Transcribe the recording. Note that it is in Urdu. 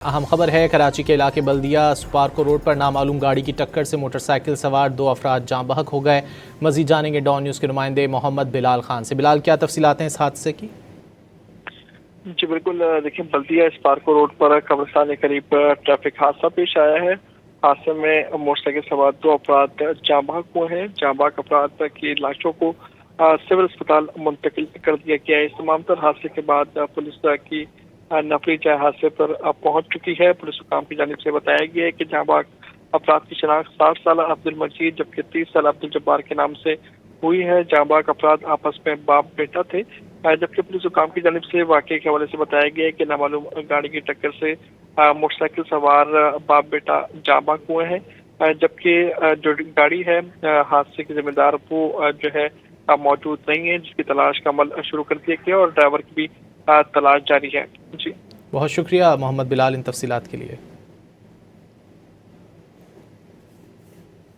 اہم خبر ہے کراچی کے علاقے بلدیہ سپارکو روڈ پر نامعلوم گاڑی کی ٹکر سے موٹر سائیکل سوار 2 افراد جاں بحق ہو گئے۔ مزید جانیں گے ڈان نیوز کے نمائندے محمد بلال خان سے۔ بلال، کیا تفصیلات ہیں اس حادثے کی؟ جی بالکل، دیکھیں بلدیہ اسپارکو روڈ پر قبرستان کے قریب ٹریفک حادثہ پیش آیا ہے۔ حادثے میں موٹر سائیکل سوار 2 افراد جاں بحق ہوئے ہیں۔ جاں بحق افراد کی لاشوں کو سول اسپتال منتقل کر دیا گیا ہے۔ اس تمام تر حادثے کے بعد پولیس کی نفری جائے حادثے پر پہنچ چکی ہے۔ پولیس حکام کی جانب سے بتایا گیا ہے کہ جاں بحق افراد کی شناخت 60 سالہ عبد المجید جبکہ 30 سالہ عبد الجبار کے نام سے ہوئی ہے۔ جاں بحق افراد آپس میں باپ بیٹا تھے، جبکہ پولیس حکام کی جانب سے واقعے کے حوالے سے بتایا گیا ہے کہ نامعلوم گاڑی کی ٹکر سے موٹر سائیکل سوار باپ بیٹا جاں بحق ہوئے ہیں، جبکہ جو گاڑی ہے حادثے کے ذمہ دار وہ جو ہے موجود نہیں ہے، جس کی تلاش کا عمل شروع کر دیا گیا اور ڈرائیور کی بھی تلاش جاری ہے۔ جی بہت شکریہ محمد بلال ان تفصیلات کے لیے۔